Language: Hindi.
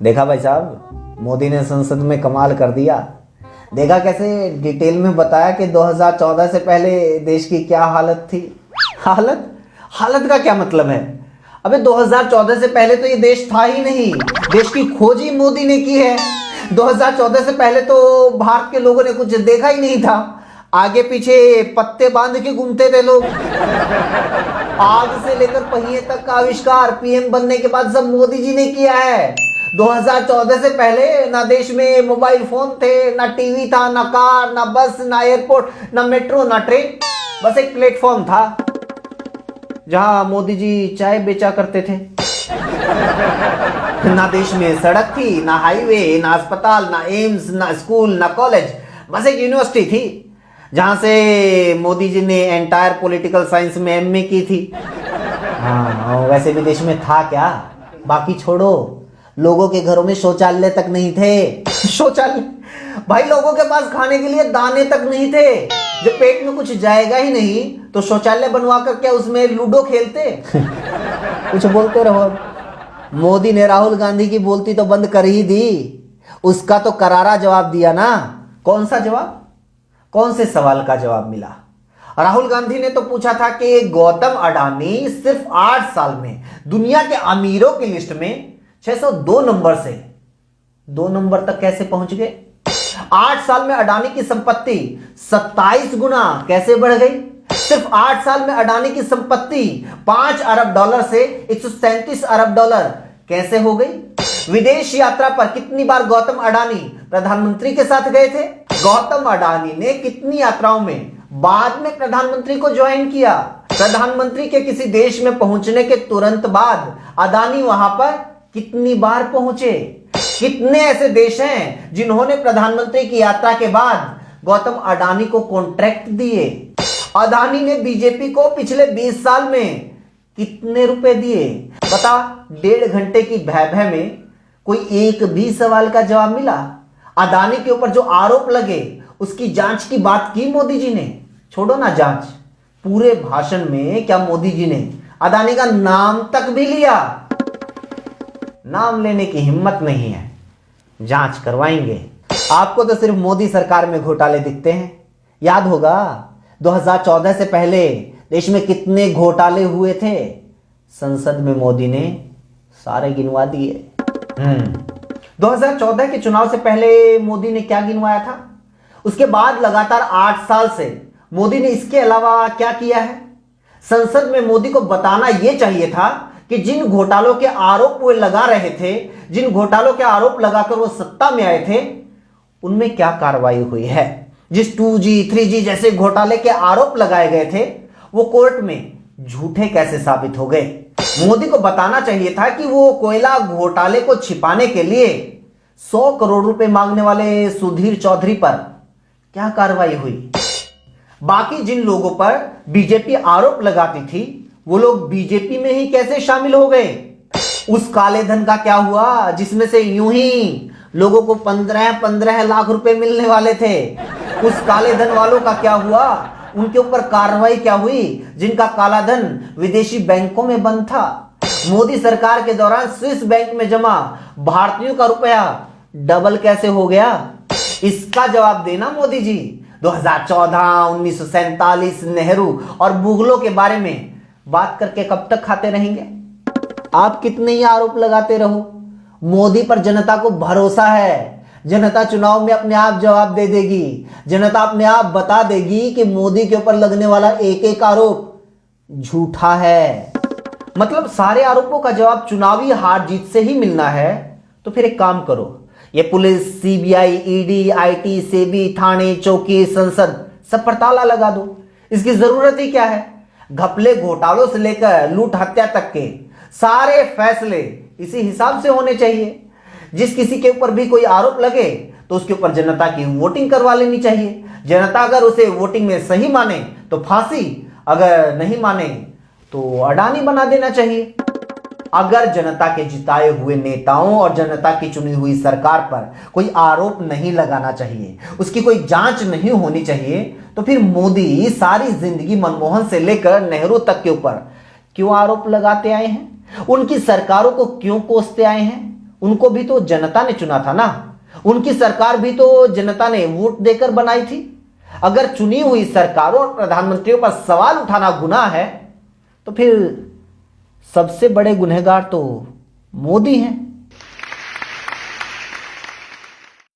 देखा भाई साहब, मोदी ने संसद में कमाल कर दिया। देखा कैसे डिटेल में बताया कि 2014 से पहले देश की क्या हालत थी। हालत हालत का क्या मतलब है? अबे 2014 से पहले तो ये देश था ही नहीं। देश की खोज ही मोदी ने की है। 2014 से पहले तो भारत के लोगों ने कुछ देखा ही नहीं था। आगे पीछे पत्ते बांध के घूमते थे लोग। आग से लेकर पहिए तक का आविष्कार पीएम बनने के बाद सब मोदी जी ने किया है। 2014 से पहले ना देश में मोबाइल फोन थे, ना टीवी था, ना कार, ना बस, ना एयरपोर्ट, ना मेट्रो, ना ट्रेन। बस एक प्लेटफॉर्म था जहां मोदी जी चाय बेचा करते थे। ना देश में सड़क थी, ना हाईवे, ना अस्पताल, ना एम्स, ना स्कूल, ना कॉलेज। बस एक यूनिवर्सिटी थी जहां से मोदी जी ने एंटायर पॉलिटिकल साइंस में एमए की थी। हाँ, वैसे भी देश में था क्या? बाकी छोड़ो, लोगों के घरों में शौचालय तक नहीं थे। शौचालय भाई, लोगों के पास खाने के लिए दाने तक नहीं थे। जब पेट में कुछ जाएगा ही नहीं तो शौचालय बनवा कर क्या उसमें लूडो खेलते? कुछ बोलते रहो। मोदी ने राहुल गांधी की बोलती तो बंद कर ही दी। उसका तो करारा जवाब दिया ना। कौन सा जवाब? कौन से सवाल का जवाब मिला? राहुल गांधी ने तो पूछा था कि गौतम अडानी सिर्फ 8 साल में दुनिया के अमीरों की लिस्ट में 602 नंबर से 2 नंबर तक कैसे पहुंच गए? 8 साल में अडानी की संपत्ति 27 गुना कैसे बढ़ गई? सिर्फ 8 साल में अडानी की संपत्ति 5 अरब डॉलर से 137 अरब डॉलर कैसे हो गई? विदेश यात्रा पर कितनी बार गौतम अडानी प्रधानमंत्री के साथ गए थे? गौतम अडानी ने कितनी यात्राओं में बाद में प्रधानमंत्री को ज्वाइन किया? प्रधानमंत्री के किसी देश में पहुंचने के तुरंत बाद अडानी वहां पर कितनी बार पहुंचे? कितने ऐसे देश हैं जिन्होंने प्रधानमंत्री की यात्रा के बाद गौतम अडानी को कॉन्ट्रैक्ट दिए? अडानी ने बीजेपी को पिछले 20 साल में कितने रुपए दिए? बता, 1.5 घंटे की भय में कोई एक भी सवाल का जवाब मिला? अडानी के ऊपर जो आरोप लगे उसकी जांच की बात की मोदी जी ने? छोड़ो ना जांच, पूरे भाषण में क्या मोदी जी ने अडानी का नाम तक भी लिया? नाम लेने की हिम्मत नहीं है। जांच करवाएंगे। आपको तो सिर्फ मोदी सरकार में घोटाले दिखते हैं। याद होगा 2014 से पहले देश में कितने घोटाले हुए थे। संसद में मोदी ने सारे गिनवा दिए। 2014 के चुनाव से पहले मोदी ने क्या गिनवाया था? उसके बाद लगातार 8 साल से मोदी ने इसके अलावा क्या किया है? संसद में मोदी को बताना यह चाहिए था कि जिन घोटालों के आरोप वो लगा रहे थे, जिन घोटालों के आरोप लगाकर वो सत्ता में आए थे, उनमें क्या कार्रवाई हुई है। जिस 2G 3G जैसे घोटाले के आरोप लगाए गए थे वो कोर्ट में झूठे कैसे साबित हो गए। मोदी को बताना चाहिए था कि वो कोयला घोटाले को छिपाने के लिए 100 करोड़ रुपए मांगने वाले सुधीर चौधरी पर क्या कार्रवाई हुई। बाकी जिन लोगों पर बीजेपी आरोप लगाती थी वो लोग बीजेपी में ही कैसे शामिल हो गए। उस काले धन का क्या हुआ जिसमें से यूं ही लोगों को 15-15 लाख रुपए मिलने वाले थे। उस काले धन वालों का क्या हुआ? उनके ऊपर कार्रवाई क्या हुई जिनका काला धन विदेशी बैंकों में बंद था? मोदी सरकार के दौरान स्विस बैंक में जमा भारतीयों का रुपया डबल कैसे हो गया? इसका जवाब देना मोदी जी। 2014, 1947, नेहरू और मुगलों के बारे में बात करके कब तक खाते रहेंगे? आप कितने ही आरोप लगाते रहो, मोदी पर जनता को भरोसा है। जनता चुनाव में अपने आप जवाब दे देगी। जनता अपने आप बता देगी कि मोदी के ऊपर लगने वाला एक एक आरोप झूठा है। मतलब सारे आरोपों का जवाब चुनावी हार जीत से ही मिलना है। तो फिर एक काम करो, ये police, CBI, ED, IT, SEBI, थाने, चौकी, संसद सब पर ताला लगा दो। इसकी जरूरत ही क्या है? घपले घोटालों से लेकर लूट हत्या तक के सारे फैसले इसी हिसाब से होने चाहिए। जिस किसी के ऊपर भी कोई आरोप लगे तो उसके ऊपर जनता की वोटिंग करवा लेनी चाहिए। जनता अगर उसे वोटिंग में सही माने तो फांसी, अगर नहीं माने तो अडानी बना देना चाहिए। अगर जनता के जिताए हुए नेताओं और जनता की चुनी हुई सरकार पर कोई आरोप नहीं लगाना चाहिए, उसकी कोई जांच नहीं होनी चाहिए, तो फिर मोदी सारी जिंदगी मनमोहन से लेकर नेहरू तक के ऊपर क्यों आरोप लगाते आए हैं? उनकी सरकारों को क्यों कोसते आए हैं? उनको भी तो जनता ने चुना था ना, उनकी सरकार भी तो जनता ने वोट देकर बनाई थी। अगर चुनी हुई सरकारों और प्रधानमंत्रियों पर सवाल उठाना गुनाह है तो फिर सबसे बड़े गुनहगार तो मोदी हैं।